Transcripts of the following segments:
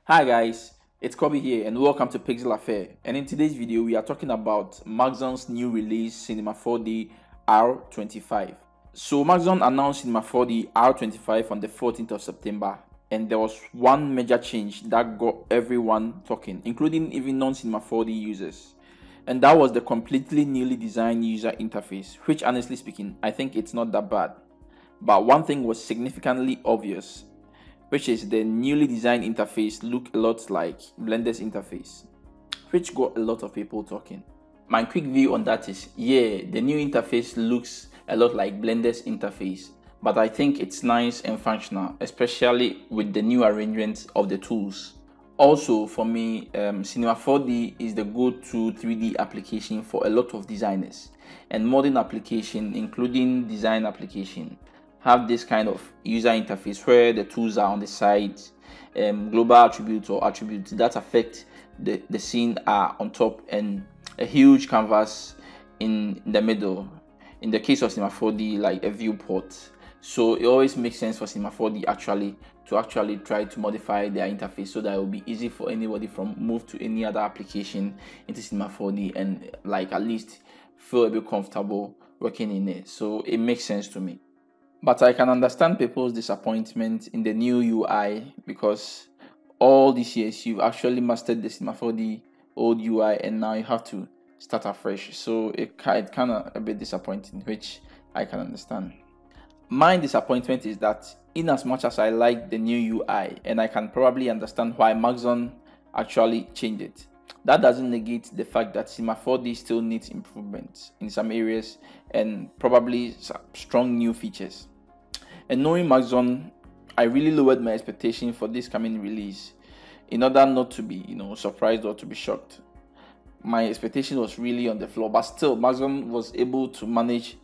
Hi guys, it's Kobe here and welcome to Pixel Affair. And in today's video, we are talking about Maxon's new release Cinema 4D R25. So Maxon announced Cinema 4D R25 on the 14th of September, and there was one major change that got everyone talking, including even non-Cinema 4D users. And that was the completely newly designed user interface, which honestly speaking, I think it's not that bad. But one thing was significantly obvious, which is the newly designed interface look a lot like Blender's interface, which got a lot of people talking. My quick view on that is, yeah, the new interface looks a lot like Blender's interface, but I think it's nice and functional, especially with the new arrangement of the tools. Also, for me, Cinema 4D is the go-to 3D application for a lot of designers, and modern application, including design application, have this kind of user interface where the tools are on the side, global attributes or attributes that affect the scene are on top, and a huge canvas in the middle. In the case of Cinema 4D, like a viewport. So it always makes sense for Cinema 4D to actually try to modify their interface so that it will be easy for anybody from move to any other application into Cinema 4D and like at least feel a bit comfortable working in it. So it makes sense to me. But I can understand people's disappointment in the new UI because all these years you've actually mastered the Cinema 4D old UI and now you have to start afresh. So it kind of a bit disappointing, which I can understand. My disappointment is that in as much as I like the new UI and I can probably understand why Maxon actually changed it, that doesn't negate the fact that Cinema 4D still needs improvement in some areas and probably some strong new features. And knowing Maxon, I really lowered my expectation for this coming release in order not to be, surprised or to be shocked. My expectation was really on the floor, but still Maxon was able to manage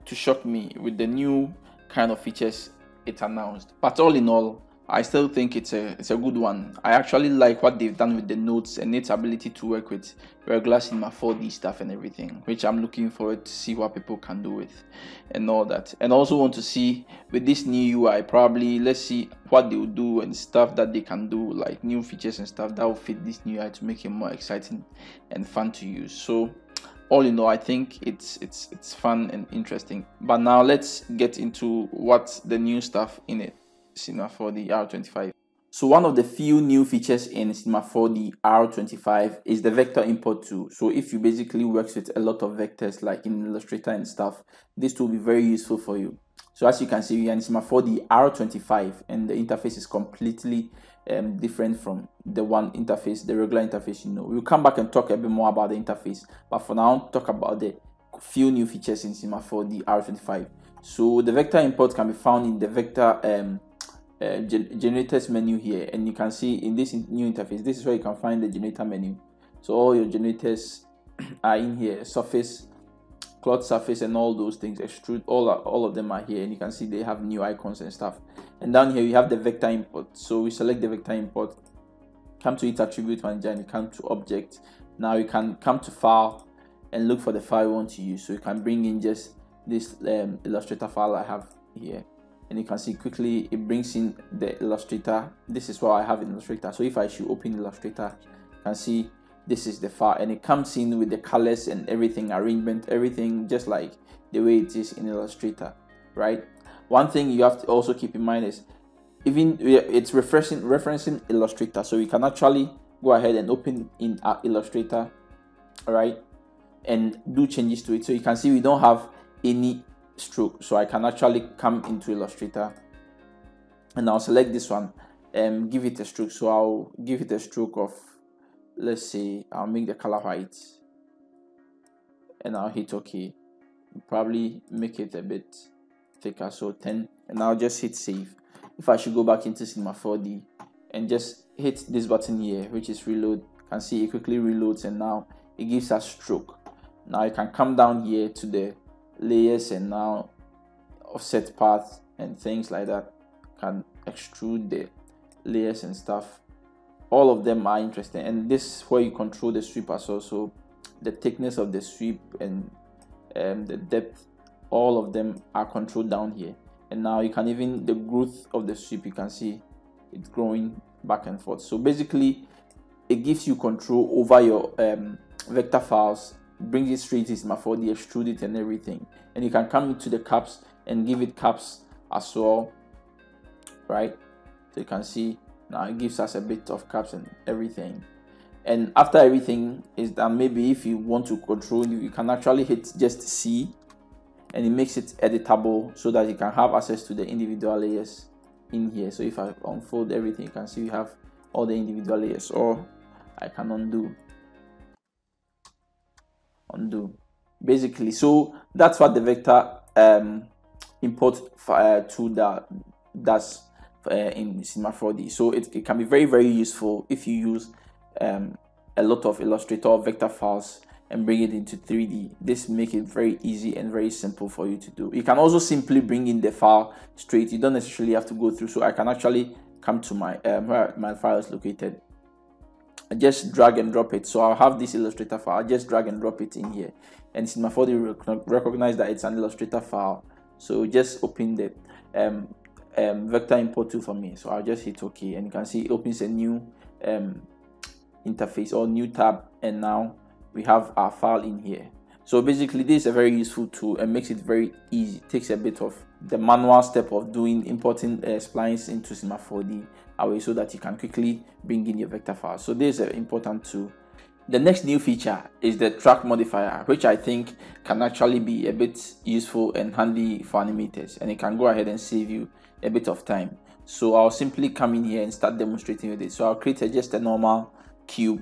to shock me with the new kind of features it announced. But all in all, I still think it's a good one. I actually like what they've done with the notes and its ability to work with regular Cinema 4D stuff and everything, which I'm looking forward to see what people can do with and all that. And also want to see with this new UI, probably let's see what they will do and stuff that they can do, like new features and stuff that will fit this new UI to make it more exciting and fun to use. So all in all, I think it's fun and interesting. But now let's get into what's the new stuff in it. Cinema 4D R25. So one of the few new features in Cinema 4D R25 is the vector import tool. So if you basically work with a lot of vectors like in Illustrator and stuff, this tool will be very useful for you. So as you can see, we are in Cinema 4D R25 and the interface is completely different from the regular interface. We'll come back and talk a bit more about the interface, but for now, talk about the few new features in Cinema 4D R25. So the vector import can be found in the vector generators menu here, and you can see in this new interface, this is where you can find the generator menu. So all your generators are in here: surface, cloth surface, and all those things. Extrude, all of them are here, and you can see they have new icons and stuff. And down here you have the vector import. So we select the vector import, come to its attribute manager, and you come to object. Now you can come to file and look for the file you want to use. So you can bring in just this Illustrator file I have here, and you can see quickly it brings in the Illustrator. This is what I have in Illustrator. So if I should open Illustrator, you can see this is the file, and it comes in with the colors and everything, arrangement, everything just like the way it is in Illustrator, right? One thing you have to also keep in mind is even it's referencing Illustrator, so you can actually go ahead and open in Illustrator, right, and do changes to it. So you can see we don't have any stroke, so I can actually come into Illustrator and I'll select this one and give it a stroke. So I'll give it a stroke of, let's say, I'll make the color white and I'll hit OK. Probably make it a bit thicker, so 10, and I'll just hit save. If I should go back into Cinema 4D and just hit this button here, which is reload, you can see it quickly reloads and now it gives us stroke. Now you can come down here to the layers and now offset path and things like that. Can extrude the layers and stuff. All of them are interesting, and this is where you control the sweep as well. So the thickness of the sweep and the depth, all of them are controlled down here. And now you can even the growth of the sweep, you can see it's growing back and forth. So basically it gives you control over your vector files, brings it straight to Cinema 4D, extrude it and everything, and you can come into the caps and give it caps as well, right? So you can see now it gives us a bit of caps and everything. And after everything is done, maybe if you want to control, you can actually hit just C, and it makes it editable so that you can have access to the individual layers in here. So if I unfold everything, you can see we have all the individual layers, or I can undo basically. So that's what the vector import tool that does in Cinema 4D. So it can be very, very useful if you use a lot of Illustrator or vector files and bring it into 3D. This makes it very easy and very simple for you to do. You can also simply bring in the file straight. You don't necessarily have to go through. So I can actually come to my where my file is located. I just drag and drop it. So I'll have this Illustrator file. I just drag and drop it in here, and Cinema 4D recognize that it's an Illustrator file. So just open the vector import tool for me. So I'll just hit OK, and you can see it opens a new interface or new tab, and now we have our file in here. So basically this is a very useful tool and makes it very easy. It takes a bit of the manual step of doing importing splines into Cinema 4D away, so that you can quickly bring in your vector file. So this is an important tool. The next new feature is the track modifier, which I think can actually be a bit useful and handy for animators, and it can go ahead and save you a bit of time. So I'll simply come in here and start demonstrating with it. So I'll create just a normal cube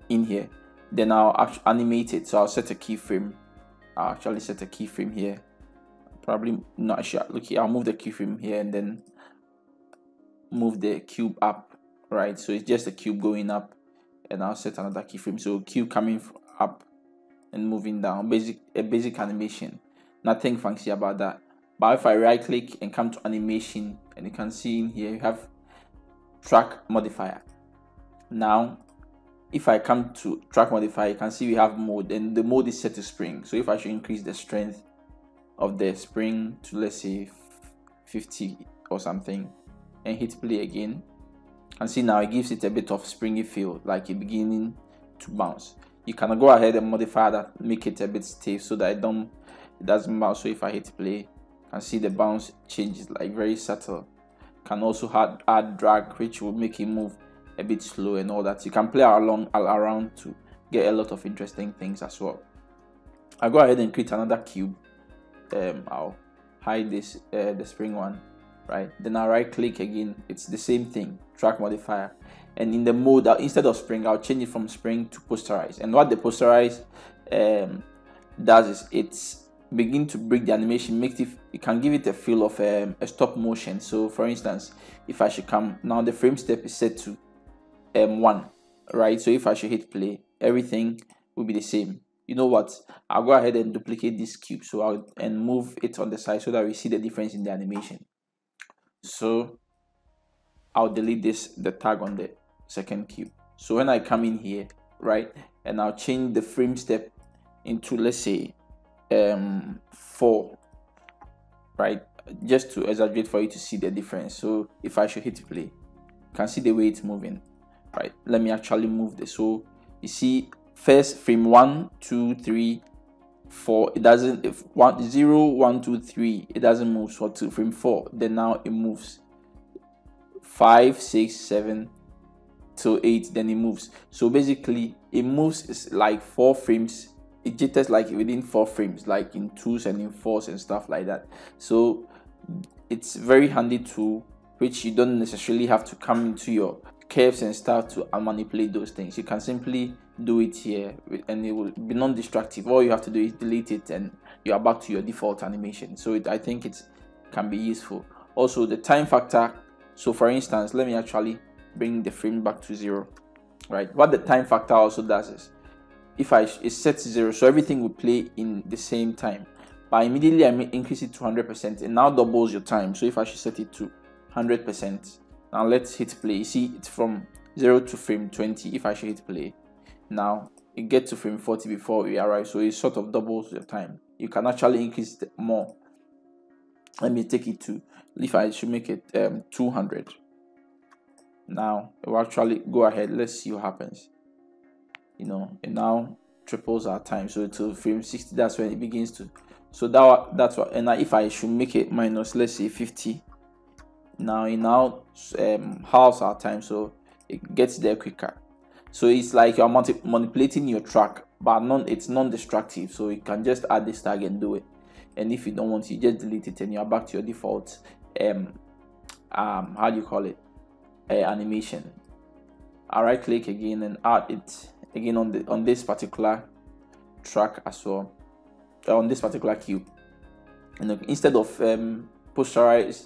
in here, then I'll animate it. So I'll set a keyframe. I'll actually set a keyframe here. Probably not sure. Look here, I'll move the keyframe here and then move the cube up, right? So it's just a cube going up, and I'll set another keyframe. So cube coming up and moving down. A basic animation. Nothing fancy about that. But if I right click and come to animation, and you can see in here you have track modifier. Now if I come to track modifier, you can see we have mode, and the mode is set to spring. So if I should increase the strength of the spring to, let's say, 50 or something, and hit play again, and see now it gives it a bit of springy feel, like it beginning to bounce. You can go ahead and modify that, make it a bit stiff so that it doesn't bounce. So if I hit play, you can see the bounce changes, like very subtle. Can also add drag, which will make it move a bit slow and all that. You can play around to get a lot of interesting things as well. I'll go ahead and create another cube. I'll hide this the spring one, right? Then I'll right click again. It's the same thing, track modifier, and in the mode, instead of spring, I'll change it from spring to posterize. And what the posterize does is it's begin to break the animation, it can give it a feel of a stop motion. So for instance, if I should come now, the frame step is set to 1, right? So if I should hit play, everything will be the same. You know what, I'll go ahead and duplicate this cube, so and move it on the side so that we see the difference in the animation. So I'll delete the tag on the second cube. So when I come in here, right, and I'll change the frame step into, let's say, 4, right, just to exaggerate for you to see the difference. So if I should hit play, you can see the way it's moving, right? Let me actually move this. So you see, first frame 1, 2, 3, 4, it doesn't, if 0, 1, 2, 3, it doesn't move. So to frame 4, then now it moves. 5, 6, 7 to 8, then it moves. So basically it moves is like 4 frames. It jitters like within 4 frames, like in 2s and in 4s and stuff like that. So it's very handy tool, which you don't necessarily have to come into your curves and start to manipulate those things. You can simply do it here, and it will be non-destructive. All you have to do is delete it, and you are back to your default animation. So I think it can be useful. Also, the time factor. So for instance, let me actually bring the frame back to 0, right? What the time factor also does is, if it's set to 0, so everything will play in the same time, but immediately I may increase it to 100%, and now doubles your time. So if I should set it to 100%, now let's hit play. You see, it's from 0 to frame 20. If I should hit play, now it gets to frame 40 before we arrive, so it sort of doubles your time. You can actually increase it more. Let me take it to, if I should make it 200, Now it will actually go ahead. Let's see what happens. You know, it now triples our time, so to frame 60, that's when it begins to. So that's what. And now if I should make it minus, let's say 50, now it now halves our time, so it gets there quicker. So it's like you're manipulating your track, but it's non-destructive, so you can just add this tag and do it. And if you don't want to, you just delete it and you're back to your default how do you call it, animation. I'll right click again and add it again on this particular track as well, on this particular cube. And instead of posterize,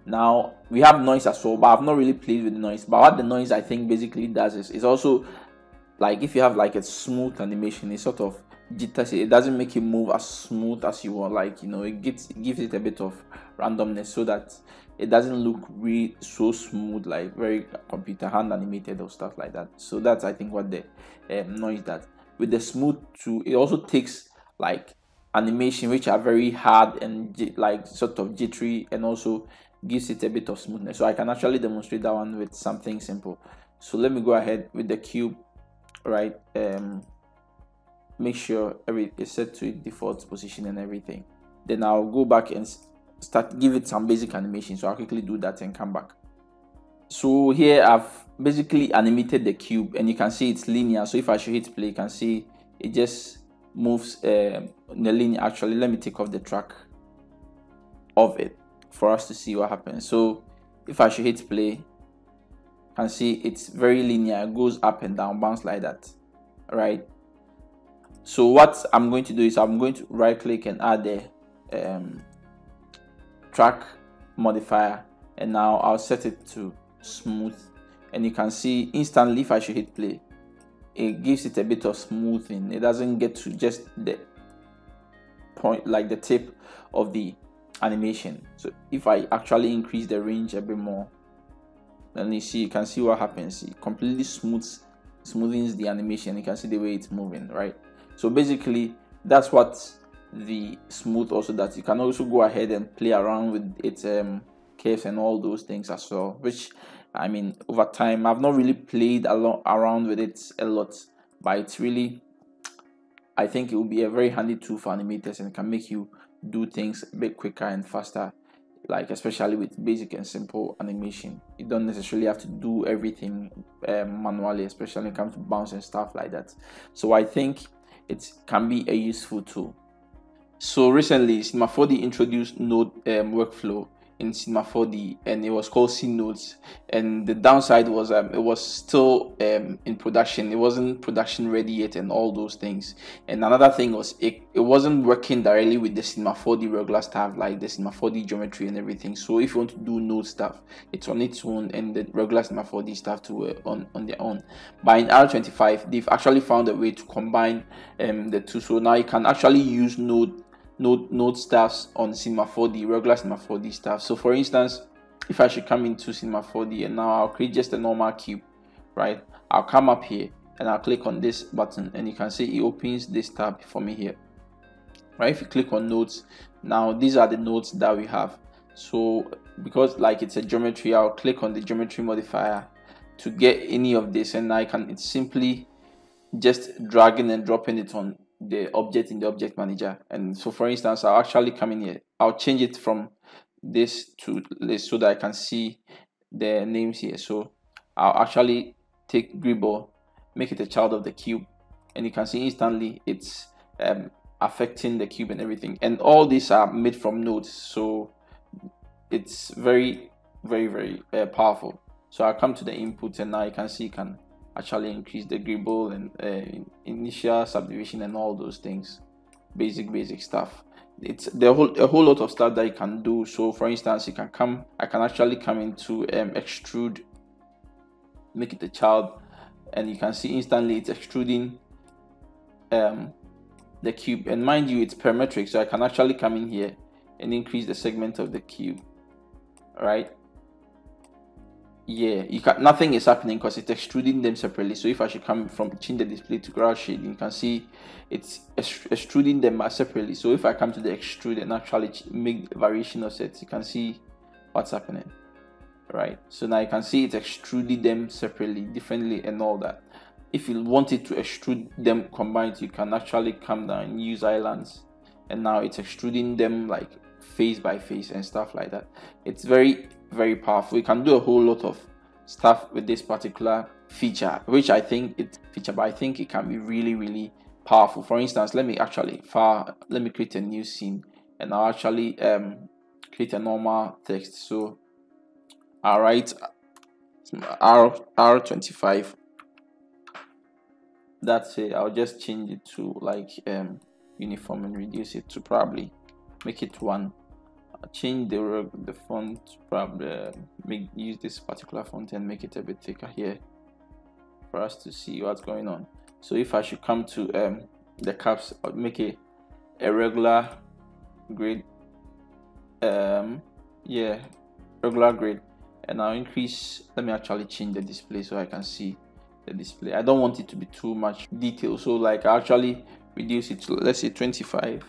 now we have noise as well, but I've not really played with the noise. But what the noise I think basically does is it's also like if you have like a smooth animation, it sort of jitters it. It doesn't make it move as smooth as you want. Like, you know, it gives it a bit of randomness so that it doesn't look really so smooth, like very computer hand animated or stuff like that. So that's I think what the noise does. With the smooth too, it also takes like animation which are very hard and like sort of jittery, and also gives it a bit of smoothness. So I can actually demonstrate that one with something simple. So let me go ahead with the cube, right? Make sure everything is set to its default position and everything. Then I'll go back and give it some basic animation. So I'll quickly do that and come back. So here I've basically animated the cube, and you can see it's linear. So if I should hit play, you can see it just moves in the linear. Actually, let me take off the track of it for us to see what happens. So if I should hit play, you can see it's very linear. It goes up and down, bounce like that, right? So what I'm going to do is I'm going to right click and add the track modifier, and now I'll set it to smooth, and you can see instantly if I should hit play, it gives it a bit of smoothing. It doesn't get to just the point, like the tip of the animation. So if I actually increase the range a bit more, then you can see what happens. It completely smoothens the animation. You can see the way it's moving, right? So basically that's what the smooth also does. You can also go ahead and play around with its curves and all those things as well, which I mean over time I've not really played around with it a lot, but it's really, I think it will be a very handy tool for animators and can make you do things a bit quicker and faster, like especially with basic and simple animation. You don't necessarily have to do everything manually, especially when it comes to bounce and stuff like that. So I think it can be a useful tool. So recently Cinema 4D introduced node workflow in Cinema 4D, and it was called C nodes. And the downside was it was still in production. It wasn't production ready yet and all those things. And another thing was it wasn't working directly with the Cinema 4D regular stuff, like the Cinema 4D geometry and everything. So if you want to do node stuff, it's on its own, and the regular Cinema 4D stuff to on their own. But in R25 they've actually found a way to combine the two. So now you can actually use node stuffs on Cinema 4D, regular Cinema 4D stuff. So for instance, if I should come into Cinema 4D and now I'll create just a normal cube, right? I'll come up here and I'll click on this button, and you can see it opens this tab for me here, right? If you click on nodes, now these are the nodes that we have. So because like it's a geometry, I'll click on the geometry modifier to get any of this, and it's simply just dragging and dropping it on the object in the object manager. And so for instance, I'll actually come in here, I'll change it from this to this so that I can see the names here. So I'll actually take Gribble, make it a child of the cube, and you can see instantly it's affecting the cube and everything. And all these are made from nodes, so it's very powerful. So I'll come to the input, and now you can see you can actually increase the Gribble and initial subdivision and all those things, basic stuff. It's a whole lot of stuff that you can do. So for instance, I can actually come into extrude, make it a child, and you can see instantly it's extruding the cube. And mind you, it's parametric, so I can actually come in here and increase the segment of the cube, right? Yeah, nothing is happening because it's extruding them separately. So if I should come from change the display to ground shading, you can see it's extruding them separately. So if I come to the extrude and actually make variation of sets, you can see what's happening. right? So now you can see it extruded them separately, differently, and all that. If you wanted to extrude them combined, you can actually come down and use islands, and now it's extruding them like face by face and stuff like that. It's very, very powerful. You can do a whole lot of stuff with this particular feature, which I think it's feature, but I think it can be really, really powerful. For instance, let me create a new scene, and I'll actually create a normal text. So I'll write R25. That's it. I'll just change it to like uniform and reduce it to probably make it 1. I'll change the font, probably use this particular font and make it a bit thicker here for us to see what's going on. So if I should come to the caps, I'll make it a regular grid, yeah, regular grid, and I'll increase. Let me actually change the display so I can see the display. I don't want it to be too much detail, so like I actually reduce it to, let's say, 25.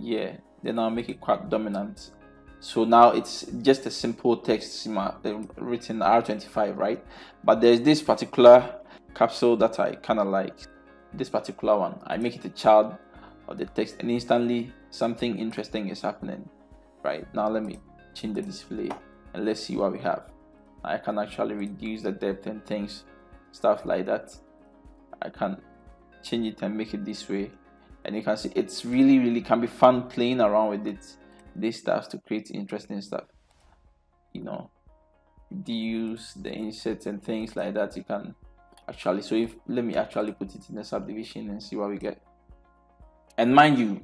Yeah, then I'll make it quite dominant. So now it's just a simple text written R25, right? But there's this particular capsule that I kind of like, this particular one. I make it a child of the text, and instantly something interesting is happening. Right now, let me change the display and let's see what we have. I can actually reduce the depth and things, stuff like that. I can change it and make it this way, and you can see it's really, really can be fun playing around with it, this stuff, to create interesting stuff, you know, use the insets and things like that. You can actually, so if let me actually put it in the subdivision and see what we get. And mind you,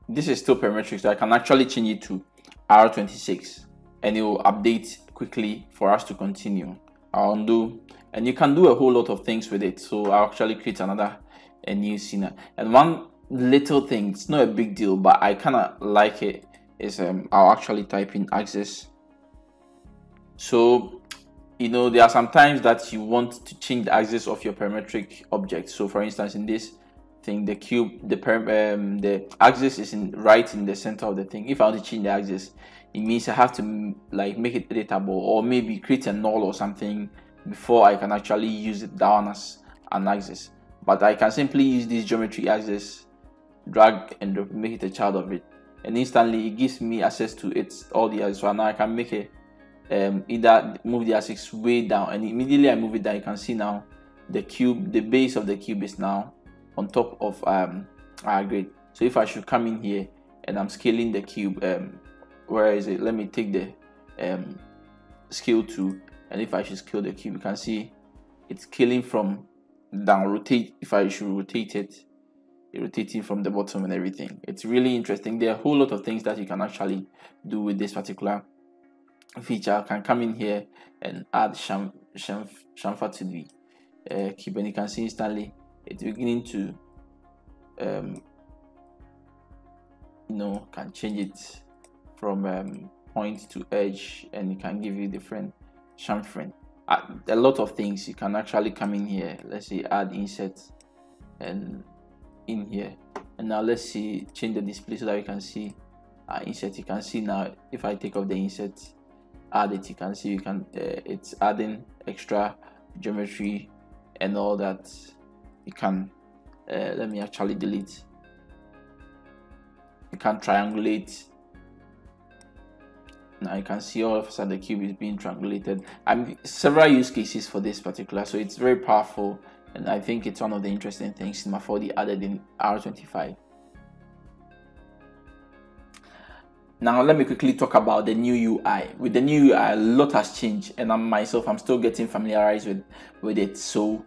this is still parametric, so I can actually change it to R26 and it will update quickly for us to continue. I'll undo, and you can do a whole lot of things with it. So I'll actually create a new scene. And one little thing, it's not a big deal, but I kind of like it, is I'll actually type in axis. So you know, there are some times that you want to change the axis of your parametric object. So for instance, in this thing, the cube, the axis is right in the center of the thing. If I want to change the axis, it means I have to like make it editable, or maybe create a null or something before I can actually use it down as an axis. But I can simply use this geometry axis, drag and drop, make it a child of it, and instantly it gives me access to all the axes. So now I can make it either move the axis way down, and immediately I move it down, you can see now the cube, the base of the cube is now on top of our grid. So if I should come in here and I'm scaling the cube, where is it? Let me take the scale tool, and if I should scale the cube, you can see it's scaling from down. Rotate, if I should rotate it, rotating from the bottom and everything. It's really interesting. There are a whole lot of things that you can actually do with this particular feature. I can come in here and add chamfer to the cube, and you can see instantly it's beginning to you know, can change it from point to edge, and it can give you different chamfering. A lot of things. You can actually come in here, let's say add inset and in here, and now let's see, change the display so that we can see inset. You can see now if I take off the inset, add it, you can see it's adding extra geometry and all that. You can let me actually delete. You can triangulate. Now you can see all of a sudden the cube is being triangulated. Several use cases for this particular, so it's very powerful, and I think it's one of the interesting things Cinema 4D added in R25. Now let me quickly talk about the new UI. With the new UI, a lot has changed, and I'm still getting familiarized with it. So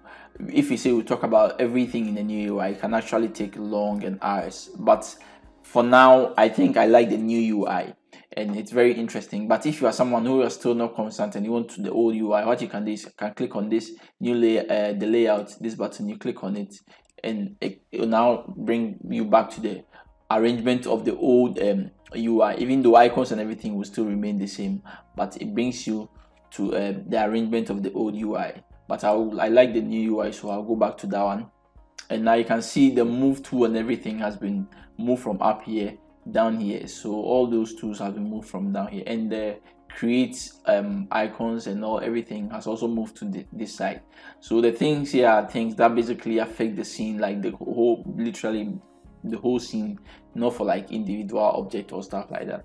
if you say we talk about everything in the new UI, it can actually take long and hours. But for now, I think I like the new UI, and it's very interesting. But if you are someone who is still not constant and you want the old UI, what you can do is you can click on this new the layout, this button, you click on it, and it will now bring you back to the arrangement of the old UI. Even though icons and everything will still remain the same, but it brings you to the arrangement of the old UI. But I like the new UI, so I'll go back to that one. And now you can see the move tool and everything has been moved from up here down here. So all those tools have been moved from down here, and the create icons and everything has also moved to this side. So the things here are things that basically affect the scene, like literally the whole scene, not for like individual object or stuff like that.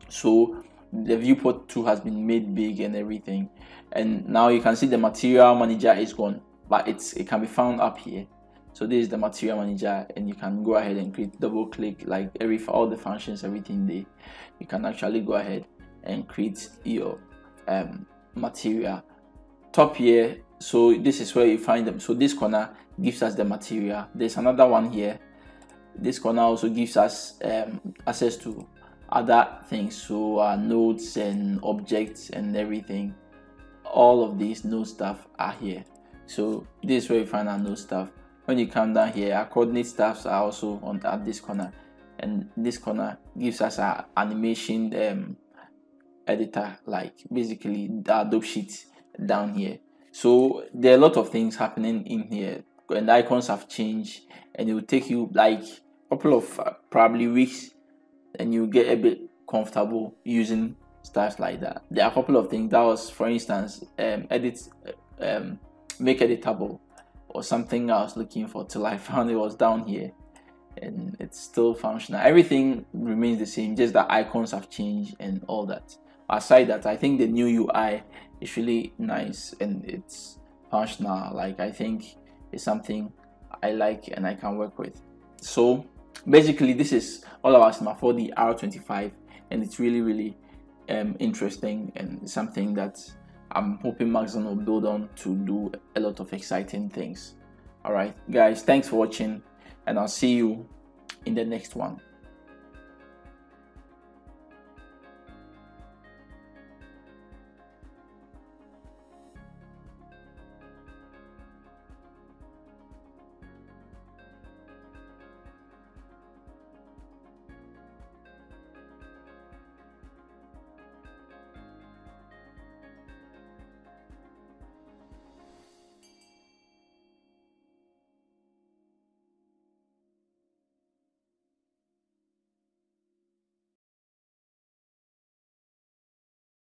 So the viewport too has been made big and everything, and now you can see the material manager is gone, but it can be found up here. So this is the material manager, and you can go ahead and create, double click, like all the functions, everything there. You can actually go ahead and create your material top here. So this is where you find them. So this corner gives us the material. There's another one here. This corner also gives us access to other things, so nodes and objects and everything. All of these node stuff are here. So this is where you find our node stuff. When you come down here, our coordinate stuffs are also at this corner, and this corner gives us our animation editor, like basically the Adobe sheet down here. So there are a lot of things happening in here, and the icons have changed, and it will take you like a couple of probably weeks, and you get a bit comfortable using stuff like that. There are a couple of things that was, for instance, make editable or something I was looking for, till I found it was down here, and it's still functional. Everything remains the same, just the icons have changed and all that. Aside that, I think the new UI is really nice and it's functional. Like, I think it's something I like and I can work with. So basically, this is all about Cinema 4D R25, and it's really interesting and something that I'm hoping Maxon will build on to do a lot of exciting things. All right, guys, thanks for watching, and I'll see you in the next one.